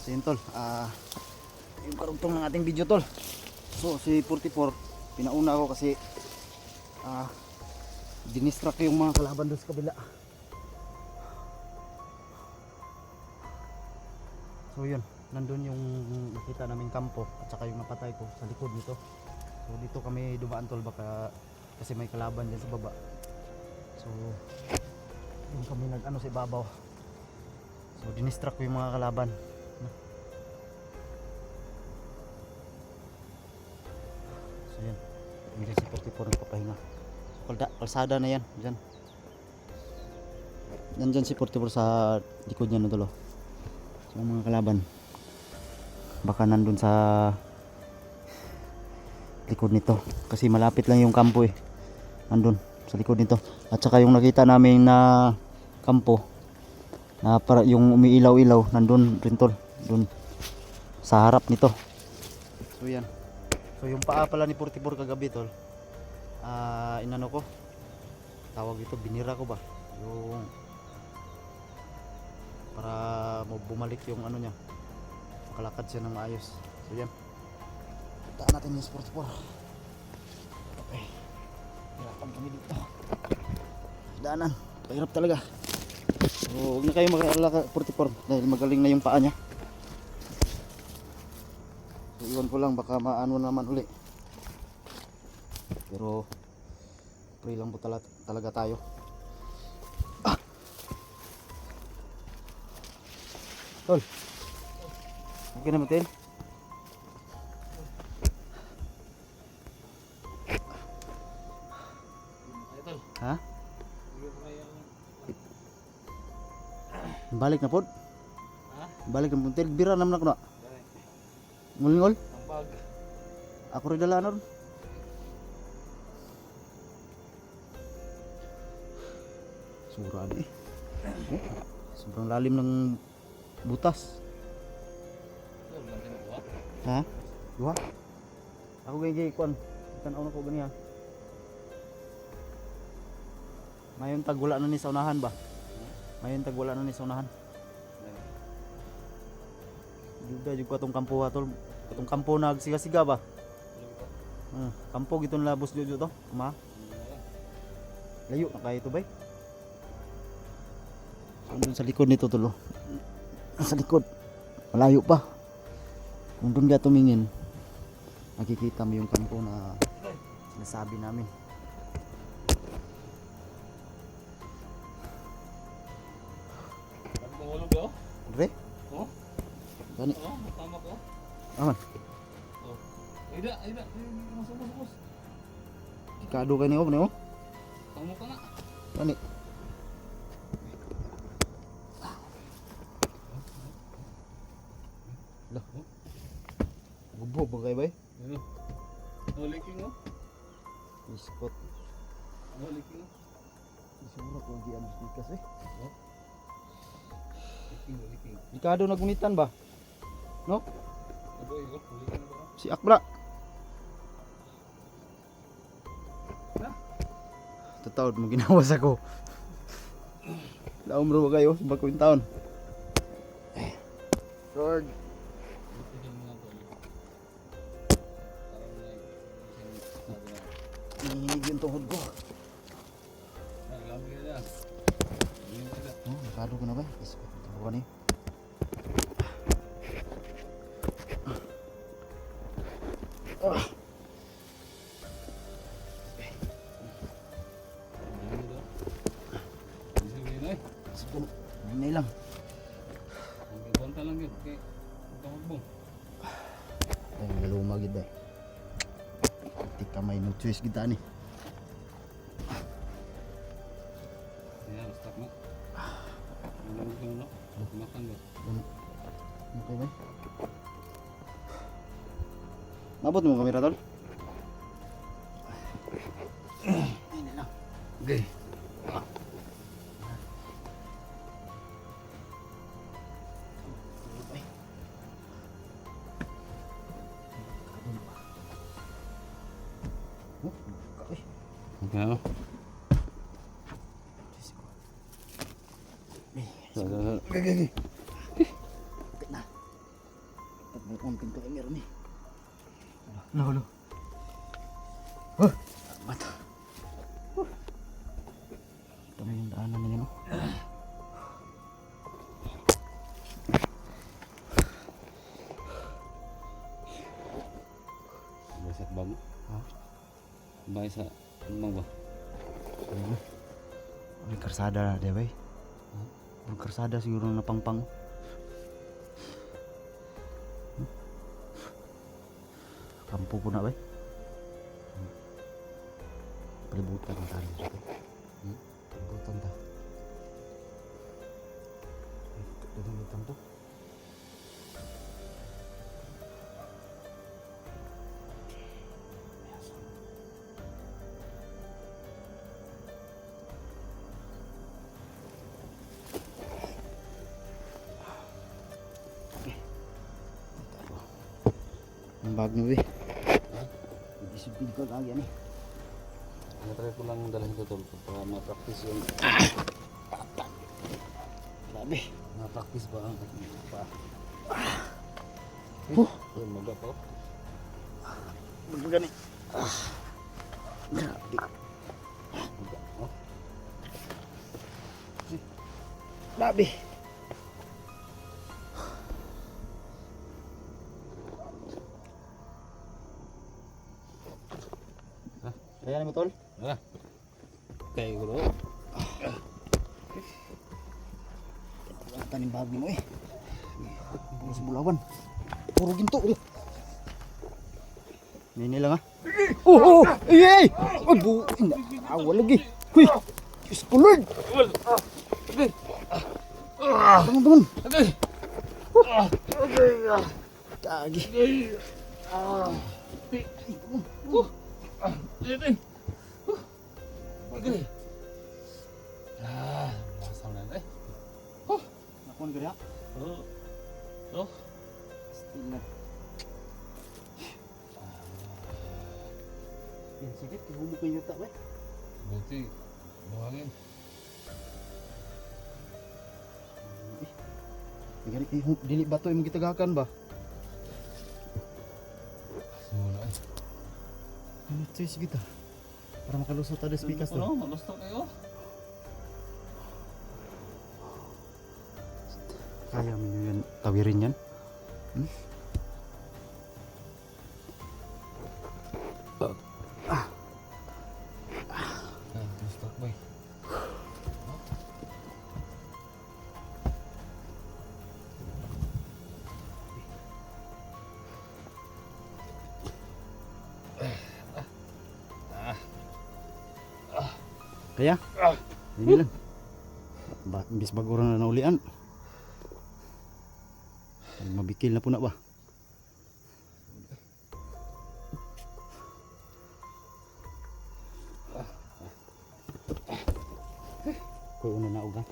So yun tol, yung karugtong ng ating video tol. So si 44, pinauna ako kasi dinistract yung mga kalaban doon sa kabila. So yun, nandun yung nakita naming kampo at saka yung napatay ko sa likod nito. So dito kami dumaan tol, baka kasi may kalaban dyan sa baba. So yung kami nag-ano sa ibabaw. So dinistract ko yung mga kalaban. So yan, hindi si 44 nagpapahinga. So kalsada na yan, dyan. Nandyan si 44 sa likod niya na tulo. So mga kalaban, baka nandun sa likod nito. Kasi malapit lang yung kampo eh. Nandun sa likod nito. At saka yung nakita namin na kampo na para yung umiilaw-ilaw nandun rin tol, dun sa harap nito. So yan. So yung paa pala ni 44 kagabi tol, inano ko, tawag ito, binira ko ba yung para bumalik yung ano niya, makalakad siya ng maayos. So yan, puntaan natin yung 44. Okay, hirapan kami dito, daanan, pahirap talaga. So huwag na kayo mag-alala 44 dahil magaling na yung paa niya. So iwan ko lang, baka maano naman uli, pero pray lang po talaga tayo. Tol, okay na matin? Ha? Balik na pod? Ha? Balik na puntil, bira naman ako na. Ngul-ngul? Ako rin dala na ron. Surado eh. Sobrang lalim ng butas. Ha? Duha? Ako gay kuan. Tanaw na ko ganiya. Mayon tag wala na ni sa unahan ba? Mayon tag wala na ni sa unahan. Juga jud ko atong kampo hatol. Atong kampo nagsiga-siga ba? Kampo giton labos jud to. Ma. Layo na kay ito bay. Andun sa likod nito tulo. Sa likod. Malayo pa. Kung doon ka tumingin, makikita mo yung kampo na sinasabi namin. Mahulog daw? Pre? Oh? Gani? Oh, tama ko. Aman. Oh. Ayda. Masuk. Ikado ka niyo, ne? Tama ka na. Gani? Lah. Gubo ba kayo bay? Ano? Noliking mo? Biskot. Noliking mo? Isura ko di ano stikas eh. Oh. Liking. Ikado nagunitan ba? No? Adoy, noliking mo ba? Si Akbra. Ha? Tatawad mo ginawas ako. Laom ro ba kayo? Sa bagong taon. Lord. Hinihinig yung tuhod ko. Oh, nakado ko na ba? Iskot ito ba niyo? Siguro, hinay lang. Banta lang yun. Okay. Magkamakbong. Ay, nalumagid ba? Hindi ka may no-choice kita ni. Ayan, stop na. Ano? Makan ba? Okay ba? Mabot mo kamera tol? Hindi lang. Okay. Okay, ano? Okay. Okay na. Ang pinto ay meron eh. Lolo. Oh! Mata. Ito na yung daanan nila no. Basak ba mo? Ha? Bahay sa ano ba? May karsada na di ba eh? May karsada siguro na pangpang. Kampo ko na ba eh? Palibutan na tayo dito. Palibutan ta. Ito na yung kampo. Ang bag mo eh. Disipin ko lagi yan eh. Natry ko lang dalhin ko tol para ma-practice yung Grabe. ma-practice ba ang pa. Yung maga pa. Magagani. Grabe. Maga. Oh. Grabe. Kaya naman tol. Ah. Kaya ko. Ang tanim bag mo eh. Puro sa bulawan. Puro ginto. Nini lang ha. Oh! Ay! Ay! Buin! Awa lagi. Huy! Diyos ko Lord! Tangan! Okay. Kagi. Okay. Ah, masam na eh. Nakon gaya. Oh. Oh. Still na. Yan sakit. Humuk kayo yuta ba? Buti buhangin. Dili ba ito yung gitagakan ba? Wala eh. Ano ito yung sige ta? Para makalusot ada speakers to. Ano? Magusto kayo? Kaya mo yun tawirin yan? Hmm? Ah, gusto boy. Kaya? Hindi lang. Bis bago na naulian. Mabikil na po na ba? Kuy una na uga.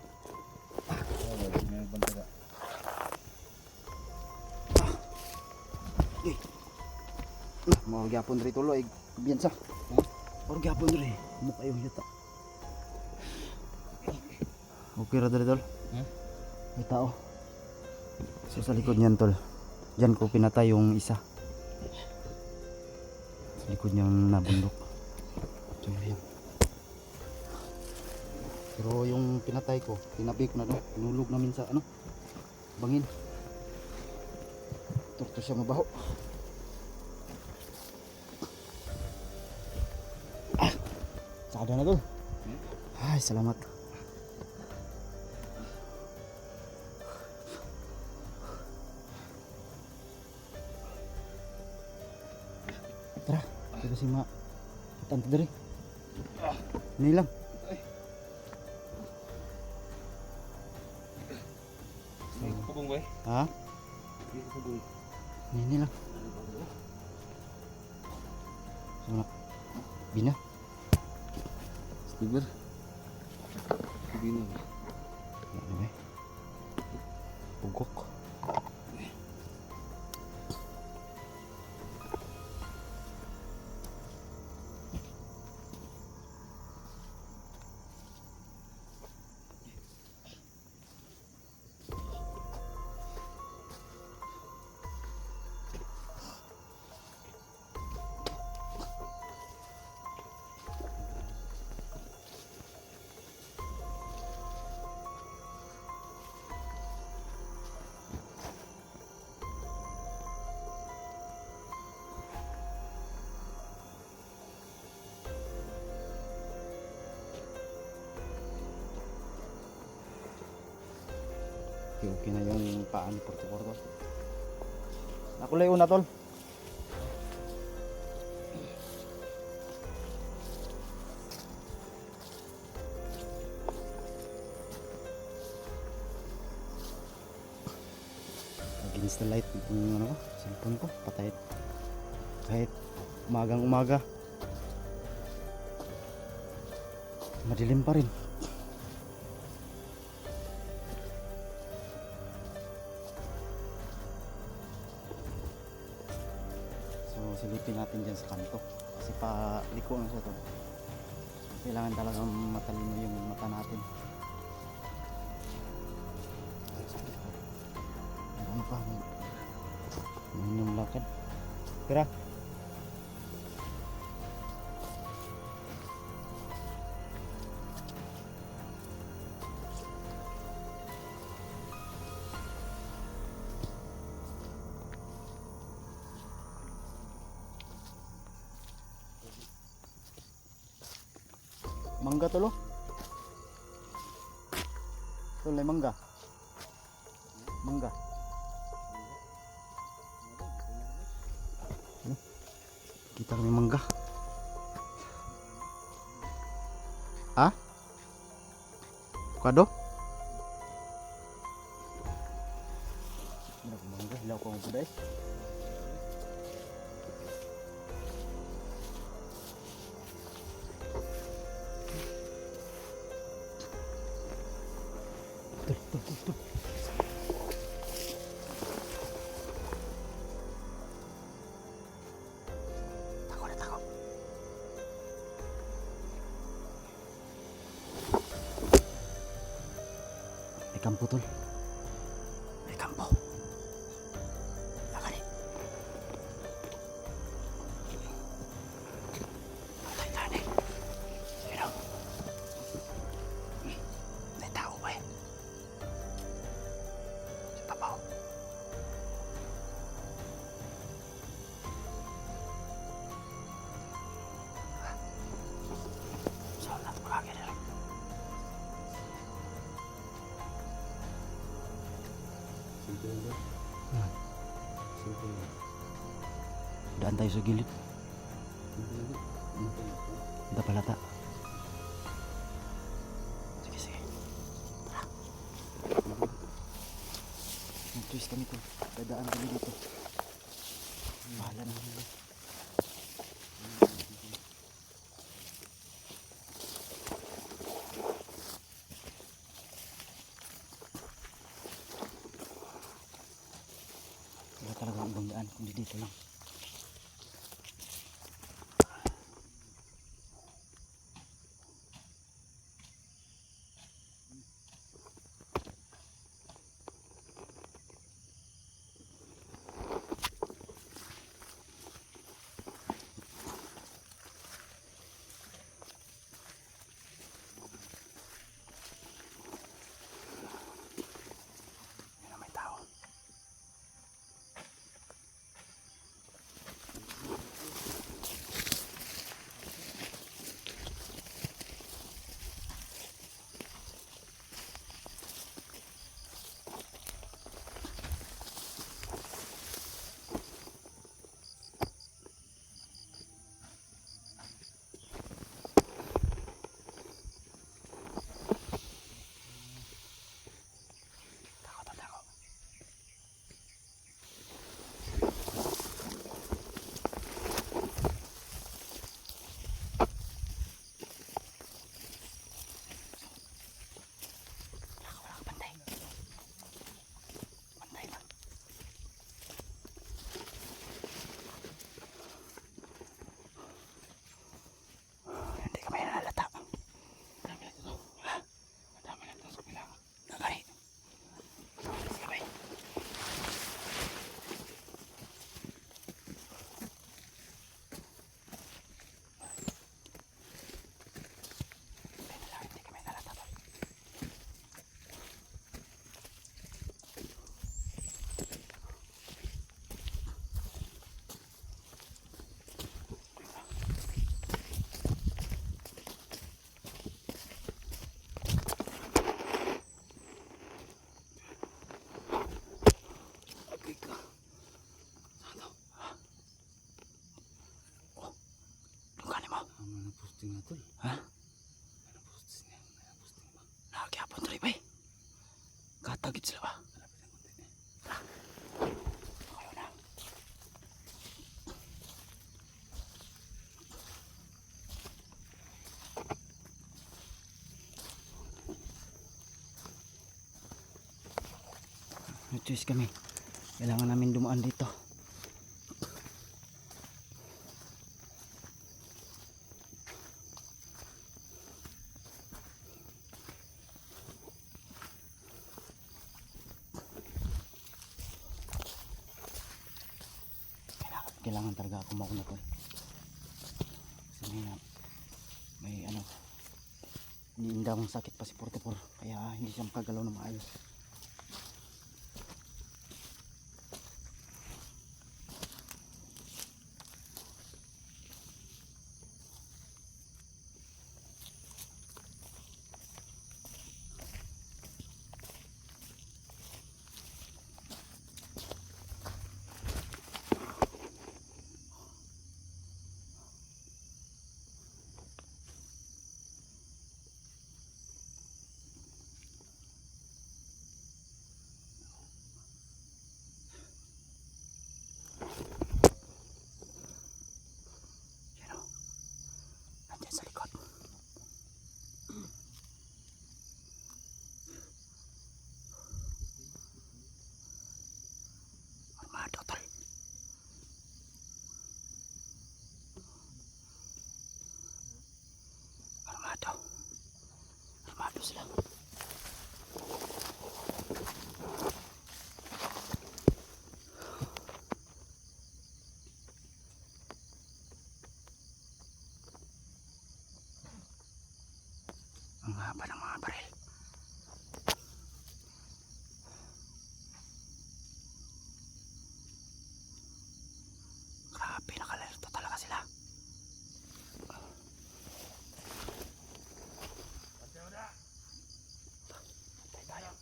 Mau gyapon diri tulo ig biyansa. Or gyapon diri. Mo kayo yuta. Okay ra diri tol. May tao. So sa likod niyan tol. Diyan ko pinatay yung isa. Sa likod niyang nabundok. So yan. Pero yung pinatay ko, tinabi ko na no. Pinulog namin sa ano? Bangin. Tukto siya mabaho. Sada na to. Ay, salamat. Tara, ito si ma. Tanto dari. Ini lang. Kubong boy. Ha? Ini lang. Sama. Bina. Stiber. Kubino. Ano ba? Pugok. Okay na yung paa ni Porto. Nakulay una tol. Against the light yung ano ko, cellphone ko patay. Kahit umaga madilim pa rin. So silipin natin dyan sa kanto kasi paliko na siya to. Kailangan talagang matalino yung mata natin. Ano pa? Ano yung lakad? Tira. Mangga tulo. Tulay mangga. Mangga. Ano? Kita kami mangga. Ah? Kado? Mangga hilaw ko mo budai. Tuh. Takut. May kampo tol. May kampo. Lakari. Tani. Pero. May tao ba eh? Tapaw. Sana makakita rin. Simple lang ba? Simple lang. Daan tayo sa gilid. Simple lang. Ada palata. Sige. Tara. Mag-twist kami to. Dadaan kami dito. Bahala na. Wala talaga ibang daan kundi dito lang. Yan na may tao. Posting na tol. Ha? Ano posting niya? Ano posting ba? Nagyapon tali bay. Katagit sila ba? Malapit ang konti. Ayaw na. No choice kami. Kailangan namin dumaan dito. Kailangan talaga ako mauna to. Kasi may ano, iniindang sakit pa si 44 kaya hindi siya makagalaw na maayos. Yan o, nandyan sa likod. Armado tol. Armado. Armado sila. Ang haba ng mga baril. Grabe, nakalerto talaga sila. Patay tayo.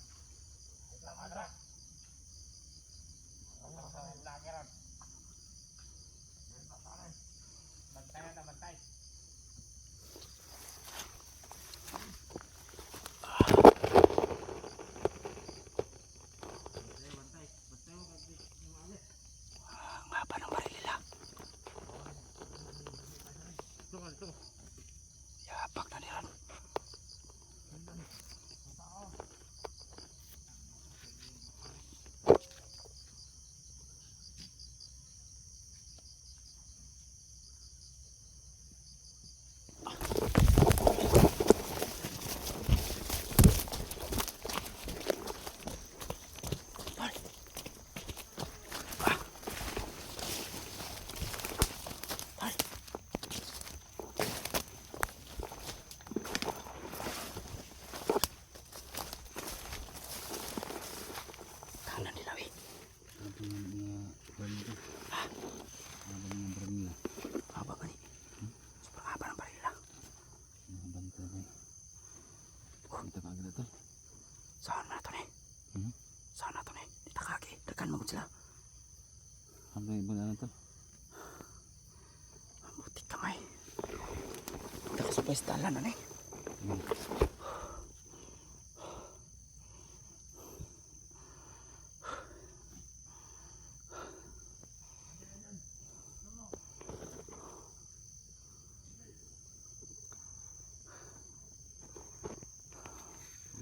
Ang haba ng baril nila. Yapak na niyan. Tahanan nila, we. Ano po yung mga baril nito? Ha? Ano ba yung baril nila? Haba ba ni? Sobrang haba ng baril nila. Mga banta ba? Kita ka agad ito. Saan na ito ni? Saan na ito ni? Dita kaki. Dagan mo sila. Ano ba yung iba na ito? Butik kamay. Dito ka sa pestalan na ni.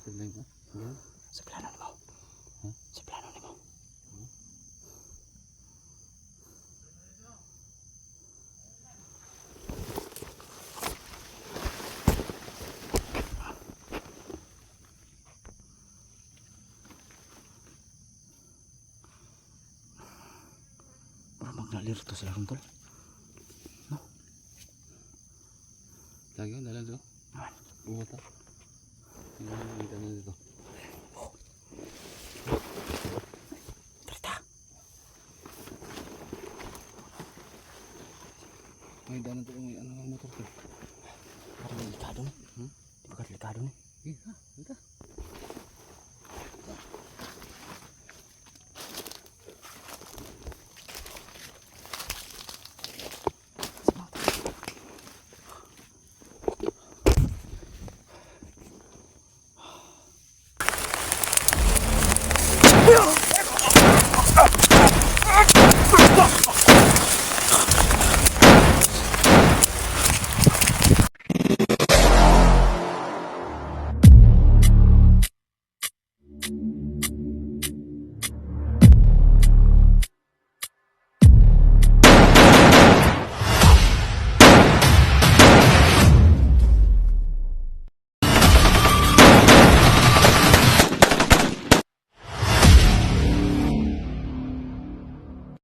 Ito lang ba? Yan. Sa plano ni mo. Huh? Sa plano ni mo. Para magnalirto sila ron tol. Lagi yun, dalan ito. Naman. Buhat ha. Tingnan mo yung dito.